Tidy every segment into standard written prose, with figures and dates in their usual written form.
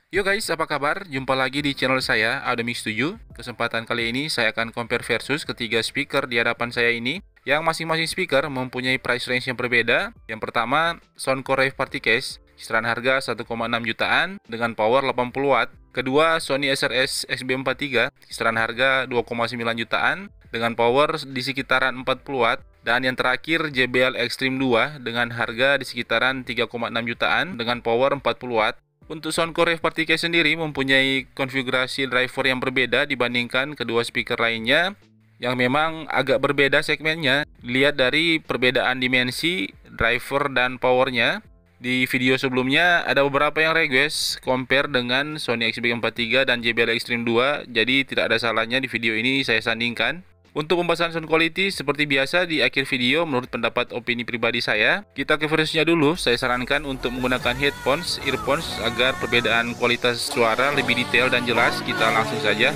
Yo guys, apa kabar? Jumpa lagi di channel saya, Ademix7. Kesempatan kali ini saya akan compare versus ketiga speaker di hadapan saya ini, yang masing-masing speaker mempunyai price range yang berbeda. Yang pertama, Soundcore Rave Party Case, kisaran harga 1,6 jutaan dengan power 80 watt. Kedua, Sony SRS XB43, kisaran harga 2,9 jutaan dengan power di sekitaran 40 watt. Dan yang terakhir, JBL Extreme 2 dengan harga di sekitaran 3,6 jutaan dengan power 40 watt. Untuk Soundcore Rave Party Case sendiri mempunyai konfigurasi driver yang berbeda dibandingkan kedua speaker lainnya, yang memang agak berbeda segmennya. Lihat dari perbedaan dimensi, driver, dan powernya. Di video sebelumnya ada beberapa yang request compare dengan Sony XB43 dan JBL Extreme 2, jadi tidak ada salahnya di video ini saya sandingkan. Untuk pembahasan sound quality seperti biasa di akhir video menurut pendapat opini pribadi saya. Kita ke versinya dulu. Saya sarankan untuk menggunakan headphones, earphones agar perbedaan kualitas suara lebih detail dan jelas. Kita langsung saja.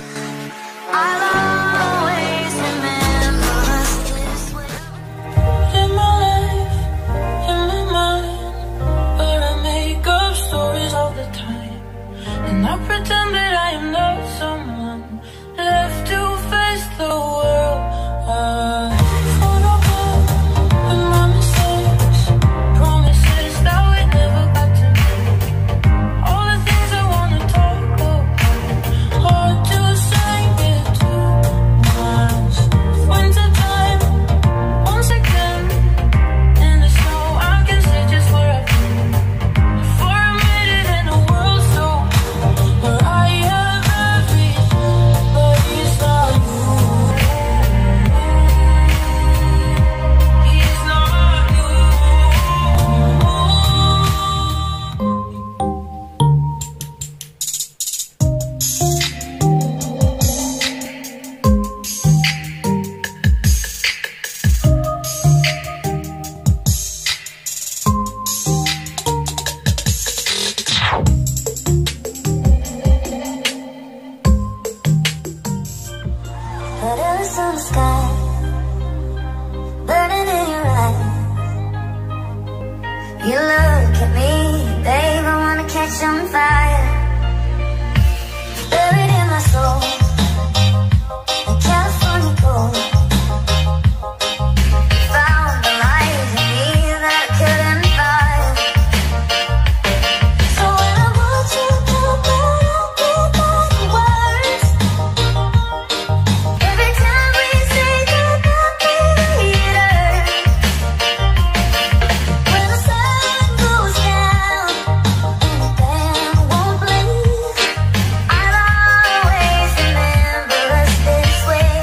On the sky, burning in your eyes. You look at me, babe, I wanna catch on fire. Buried in my soul, the California gold. Found the light in me that I couldn't find. So when I watch you go down, without the words, every time we say goodbye, baby, it hurts. When the sun goes down and the band won't play, I'll always remember us this way.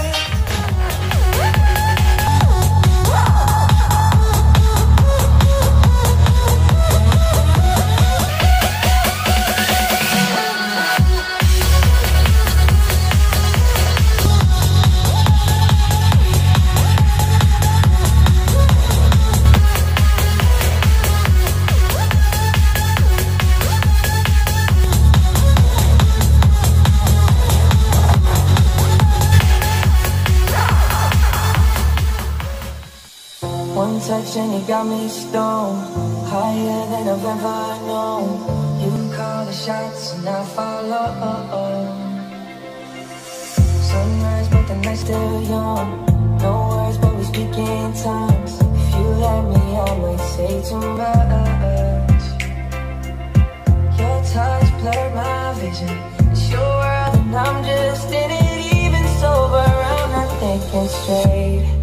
One touch and you got me stoned, higher than I've ever known. You call the shots and I follow. Sunrise but the night's still young. No words but we speak in tongues. If you let me I might say too much. Your touch blurred my vision. It's your world and I'm just in it. Even sober I'm not thinking straight.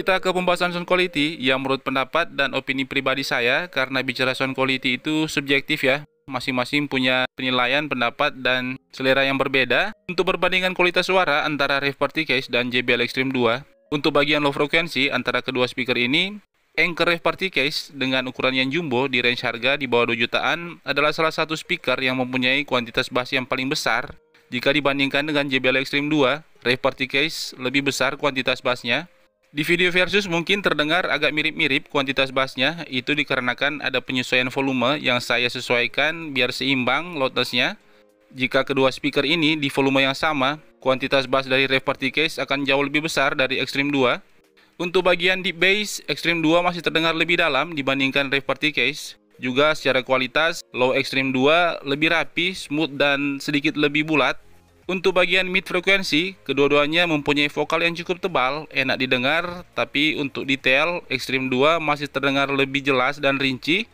kita ke pembahasan sound quality yang menurut pendapat dan opini pribadi saya, karena bicara sound quality itu subjektif ya. Masing-masing punya penilaian, pendapat, dan selera yang berbeda. Untuk perbandingan kualitas suara antara Rave Party Case dan JBL Extreme 2, untuk bagian low frekuensi antara kedua speaker ini, Anker Rave Party Case dengan ukuran yang jumbo di range harga di bawah 2 jutaan adalah salah satu speaker yang mempunyai kuantitas bass yang paling besar. Jika dibandingkan dengan JBL Extreme 2, Rave Party Case lebih besar kuantitas bassnya. Di video versus mungkin terdengar agak mirip-mirip kuantitas bassnya, itu dikarenakan ada penyesuaian volume yang saya sesuaikan biar seimbang loudness-nya. Jika kedua speaker ini di volume yang sama, kuantitas bass dari Rave Party Case akan jauh lebih besar dari Extreme 2. Untuk bagian deep bass, Extreme 2 masih terdengar lebih dalam dibandingkan Rave Party Case. Juga secara kualitas, low Extreme 2 lebih rapi, smooth, dan sedikit lebih bulat. Untuk bagian mid frekuensi, kedua-duanya mempunyai vokal yang cukup tebal, enak didengar, tapi untuk detail, Extreme 2 masih terdengar lebih jelas dan rinci.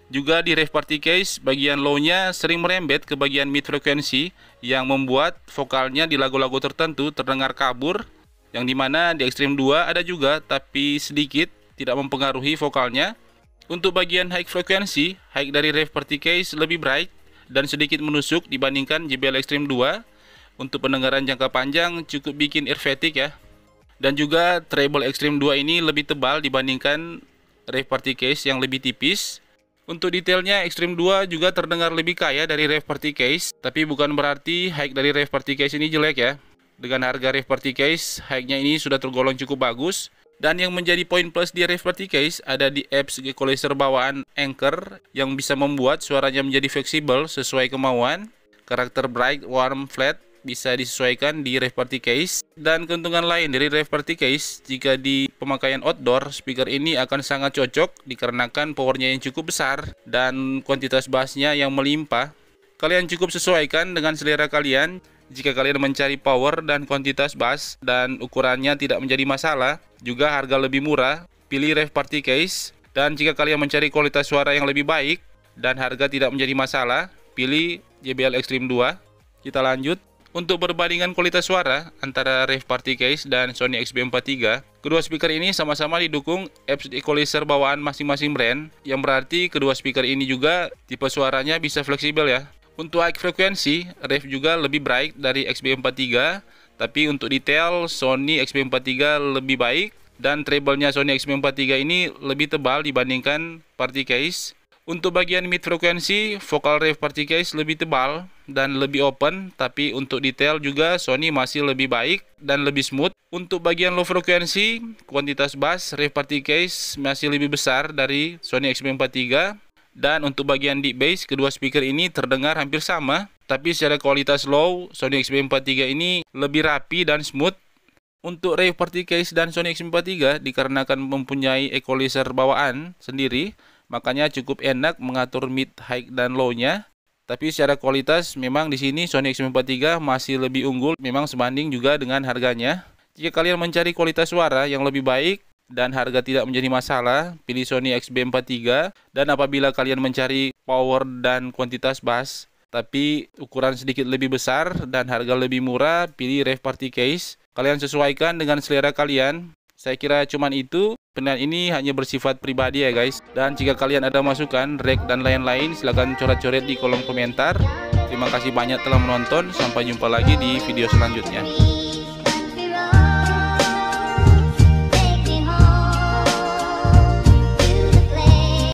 Juga di Rave Party Case, bagian low-nya sering merembet ke bagian mid frekuensi, yang membuat vokalnya di lagu-lagu tertentu terdengar kabur, yang dimana di Extreme 2 ada juga, tapi sedikit, tidak mempengaruhi vokalnya. Untuk bagian high frekuensi, high dari Rave Party Case lebih bright, dan sedikit menusuk dibandingkan JBL Extreme 2. Untuk pendengaran jangka panjang cukup bikin ear fatigue ya. Dan juga treble Extreme 2 ini lebih tebal dibandingkan Rave Party Case yang lebih tipis. Untuk detailnya Extreme 2 juga terdengar lebih kaya dari Rave Party Case, tapi bukan berarti high dari Rave Party Case ini jelek ya. Dengan harga Rave Party Case, high-nya ini sudah tergolong cukup bagus. Dan yang menjadi poin plus di Rave Party Case ada di apps equalizer bawaan Anker yang bisa membuat suaranya menjadi fleksibel sesuai kemauan. Karakter bright, warm, flat bisa disesuaikan di Rave Party Case. Dan keuntungan lain dari Rave Party Case, jika di pemakaian outdoor, speaker ini akan sangat cocok dikarenakan powernya yang cukup besar dan kuantitas bassnya yang melimpah. Kalian cukup sesuaikan dengan selera kalian. Jika kalian mencari power dan kuantitas bass dan ukurannya tidak menjadi masalah, juga harga lebih murah, pilih Rave Party Case. Dan jika kalian mencari kualitas suara yang lebih baik dan harga tidak menjadi masalah, pilih JBL Extreme 2. Kita lanjut. Untuk perbandingan kualitas suara antara Rave Party Case dan Sony XB43, kedua speaker ini sama-sama didukung apps equalizer bawaan masing-masing brand, yang berarti kedua speaker ini juga tipe suaranya bisa fleksibel ya. Untuk high frekuensi, Rave juga lebih bright dari XB43, tapi untuk detail Sony XB43 lebih baik, dan treble-nya Sony XB43 ini lebih tebal dibandingkan Party Case. Untuk bagian mid frekuensi, vokal Rave Party Case lebih tebal dan lebih open, tapi untuk detail juga Sony masih lebih baik dan lebih smooth. Untuk bagian low frekuensi, kuantitas bass Rave Party Case masih lebih besar dari Sony XB43. Dan untuk bagian deep bass, kedua speaker ini terdengar hampir sama, tapi secara kualitas low, Sony XB43 ini lebih rapi dan smooth. Untuk Rave Party Case dan Sony XB43 dikarenakan mempunyai equalizer bawaan sendiri, makanya cukup enak mengatur mid, high, dan low-nya. Tapi secara kualitas memang di sini Sony XB43 masih lebih unggul, memang sebanding juga dengan harganya. Jika kalian mencari kualitas suara yang lebih baik dan harga tidak menjadi masalah, pilih Sony XB43. Dan apabila kalian mencari power dan kuantitas bass, tapi ukuran sedikit lebih besar dan harga lebih murah, pilih Rave Party Case. Kalian sesuaikan dengan selera kalian. Saya kira cuman itu. Penilaian ini hanya bersifat pribadi ya guys. Dan jika kalian ada masukan, rek, dan lain-lain, silahkan coret-coret di kolom komentar. Terima kasih banyak telah menonton. Sampai jumpa lagi di video selanjutnya.